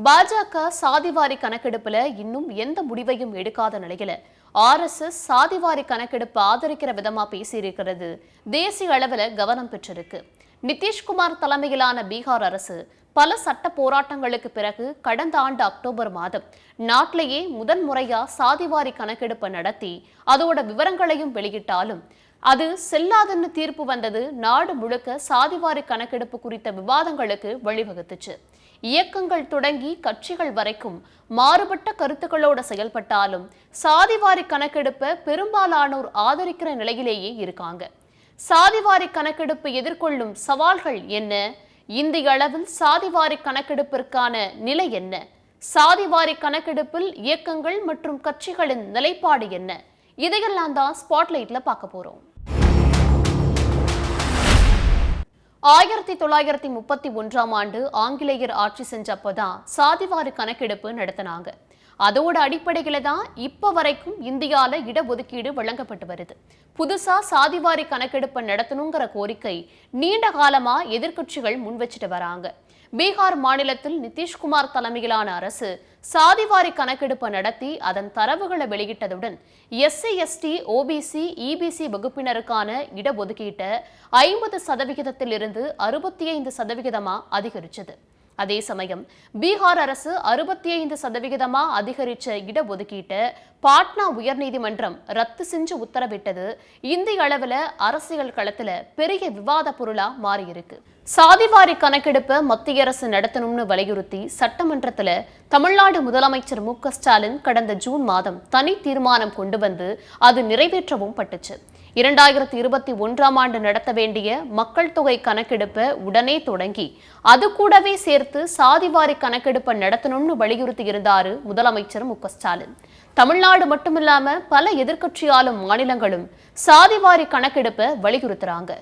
பாஜக சாதிவாரி கணக்கெடுப்புல இன்னும் எந்த முடிவையும் எடுக்காத நிலையில RSS சாதிவாரி கணக்கெடுப்பு ஆதரிக்கிற விதமா பேசியிருக்கிறது தேசிய அளவில் கவனம் பெற்றிருக்கு. நிதிஷ்குமார் தலைமையிலான பீகார் அரசு பல சட்ட போராட்டங்களுக்கு பிறகு கடந்த ஆண்டு அக்டோபர் மாதம் நாட்டிலேயே முதன்முறையா சாதிவாரி கணக்கெடுப்பை நடத்தி அதோட விவரங்களையும் வெளியிட்டாலும் அது செல்லாதுன்னு தீர்ப்பு வந்தது நாடு முழுக்க சாதிவாரி கணக்கெடுப்பு குறித்த விவாதங்களுக்கு வழிவகுத்துச்சு. இயக்கங்கள் தொடங்கி கட்சிகள் வரைக்கும் மாறுபட்ட கருத்துக்களோட செயல்பட்டாலும் சாதிவாரி கணக்கெடுப்பை பெரும்பாலானோர் ஆதரிக்கிற நிலையிலேயே இருக்காங்க. சாதிவாரி கணக்கெடுப்பு எதிர்கொள்ளும் சவால்கள் என்ன? இந்திய அளவில் சாதிவாரி கணக்கெடுப்பிற்கான நிலை என்ன? சாதிவாரி கணக்கெடுப்பில் இயக்கங்கள் மற்றும் கட்சிகளின் நிலைப்பாடு என்ன? இதையெல்லாம் தான் ஸ்பாட்லைட்ல பார்க்க போறோம். 1931ஆம் ஆண்டு ஆங்கிலேயர் ஆட்சி செஞ்சப்போதான் சாதிவாரி கணக்கெடுப்பு நடத்தினாங்க. அதோட அடிப்படையில தான் இப்ப வரைக்கும் இந்தியால இடஒதுக்கீடு வழங்கப்பட்டு வருது. புதுசா சாதிவாரி கணக்கெடுப்பை நடத்தணுங்கிற கோரிக்கை நீண்ட காலமா எதிர்க்கட்சிகள் முன்வச்சிட்டு வராங்க. பீகார் மாநிலத்தில் நிதிஷ்குமார் தலைமையிலான அரசு சாதிவாரி கணக்கெடுப்பை நடத்தி அதன் தரவுகளை வெளியிட்டதுடன் SC ST OBC EBC வகுப்பினருக்கான இடஒதுக்கீட்டை 50% 65% அதிகரிச்சது. அதே சமயம் பீகார் அரசு 65% அதிகரிச்ச இடஒதுக்கீட்டை பாட்னா உயர்நீதிமன்றம் ரத்து செஞ்சு உத்தரவிட்டது இந்திய அளவில் அரசியல் களத்துல பெரிய விவாத பொருளா மாறியிருக்கு. சாதிவாரி கணக்கெடுப்பை மத்திய அரசு நடத்தணும்னு வலியுறுத்தி சட்டமன்றத்துல தமிழ்நாடு முதலமைச்சர் MK ஸ்டாலின் கடந்த ஜூன் மாதம் தனி தீர்மானம் கொண்டு வந்து அது நிறைவேற்றவும் பட்டுச்சு. 2021ஆம் ஆண்டு நடத்த வேண்டிய மக்கள் தொகை கணக்கெடுப்பை உடனே தொடங்கி அது கூடவே சேர்த்து சாதிவாரி கணக்கெடுப்பை நடத்தணும்னு வலியுறுத்தி இருந்தாரு முதலமைச்சர் MK ஸ்டாலின். தமிழ்நாடு மட்டுமில்லாம பல எதிர்க்கட்சியாலும் மாநிலங்களும் சாதிவாரி கணக்கெடுப்பை வலியுறுத்துறாங்க.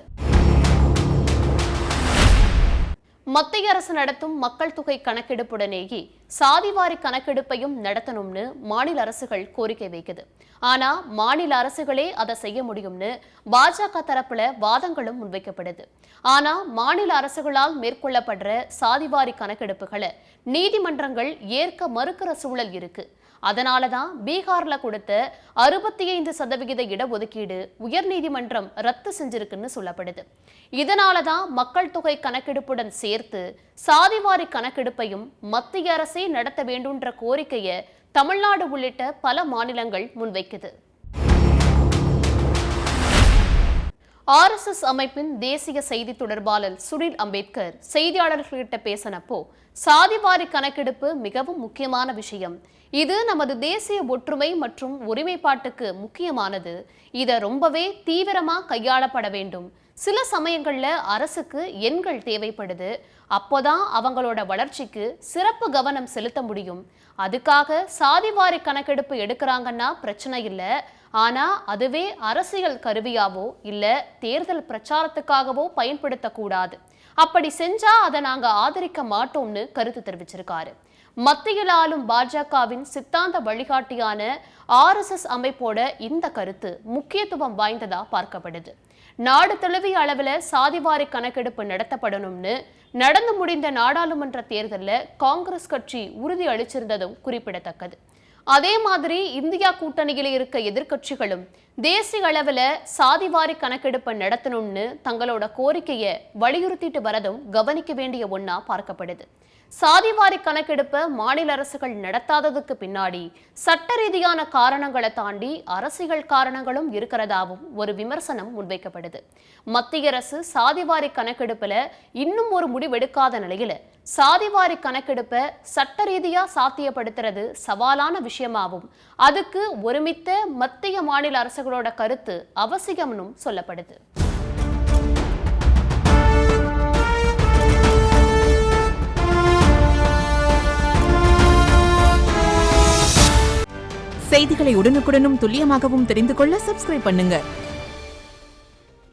மத்திய அரசு நடத்தும் மக்கள் தொகை கணக்கெடுப்புடனேயே சாதிவாரி கணக்கெடுப்பையும் நடத்தணும்னு மாநில அரசுகள் கோரிக்கை வைக்குது. ஆனா மாநில அரசுகளே அதை செய்ய முடியும்னு பாஜக தரப்புல வாதங்களும் முன்வைக்கப்படுது. ஆனா மாநில அரசுகளால் மேற்கொள்ளப்படுற சாதிவாரி கணக்கெடுப்புகளை நீதிமன்றங்கள் ஏற்க மறுக்கிற சூழல் இருக்கு. அதனாலதான் பீகார்ல கொடுத்த 65% இடஒதுக்கீடு உயர்நீதிமன்றம் ரத்து செஞ்சிருக்குன்னு சொல்லப்படுது. இதனாலதான் மக்கள் தொகை கணக்கெடுப்புடன் சேர்த்து சாதிவாரி கணக்கெடுப்பையும் மத்திய அரசே நடத்த வேண்டும்ன்ற கோரிக்கையை தமிழ்நாடு உள்ளிட்ட பல மாநிலங்கள் முன்வைக்குது. RSS அமைப்பின் தேசிய செய்தி தொடர்பாளர் சுனில் அம்பேத்கர் செய்தியாளர்களிட்ட பேசினப்போ சாதிவாரி கணக்கெடுப்பு மிகவும் முக்கியமான விஷயம். இது நமது தேசிய ஒற்றுமை மற்றும் ஒருமைப்பாட்டுக்கு முக்கியமானது. இதை ரொம்பவே தீவிரமா கையாளப்பட வேண்டும். சில சமயங்கள்ல அரசுக்கு எண்கள் தேவைப்படுது. அப்போதான் அவங்களோட வளர்ச்சிக்கு சிறப்பு கவனம் செலுத்த முடியும். அதுக்காக சாதிவாரி கணக்கெடுப்பு எடுக்கிறாங்கன்னா பிரச்சனை இல்லை. ஆனா அதுவே அரசியல் கருவியாவோ இல்ல தேர்தல் பிரச்சாரத்துக்காகவோ பயன்படுத்தக்கூடாது. அப்படி செஞ்சா அதை நாங்க ஆதரிக்க மாட்டோம்னு கருத்து தெரிவிச்சிருக்காரு. மத்தியில் ஆளும் பாஜகவின் சித்தாந்த வழிகாட்டியான RSS அமைப்போட இந்த கருத்து முக்கியத்துவம் வாய்ந்ததா பார்க்கப்படுது. நாடு தழுவிய அளவில் சாதிவாரி கணக்கெடுப்பு நடத்தப்படணும்னு நடந்து முடிந்த நாடாளுமன்ற தேர்தலில் காங்கிரஸ் கட்சி உறுதி அளிச்சிருந்ததும் குறிப்பிடத்தக்கது. அதே மாதிரி இந்தியா கூட்டணியில் இருக்க எதிர்க்கட்சிகளும் தேசிய அளவில் சாதிவாரி கணக்கெடுப்பை நடத்தணும்னு தங்களோட கோரிக்கையை வலியுறுத்திட்டு வரதும் கவனிக்க வேண்டிய ஒன்னா பார்க்கப்படுது. சாதிவாரி கணக்கெடுப்பை மாநில அரசுகள் நடத்தாததுக்கு பின்னாடி சட்ட ரீதியான காரணங்களை தாண்டி அரசியல் காரணங்களும் இருக்கிறதாவும் ஒரு விமர்சனம் முன்வைக்கப்படுது. மத்திய அரசு சாதிவாரி கணக்கெடுப்புல இன்னும் ஒரு முடிவெடுக்காத நிலையில சாதிவாரி கணக்கெடுப்பை சட்ட ரீதியா சாத்தியப்படுத்துறது சவாலான விஷயமாகவும் அதுக்கு ஒருமித்த மத்திய மாநில அரசுகளோட கருத்து அவசியம்னும் சொல்லப்படுது. செய்திகளை உடனுக்குடனும் துல்லியமாகவும் தெரிந்து கொள்ள சப்ஸ்கிரைப் பண்ணுங்க.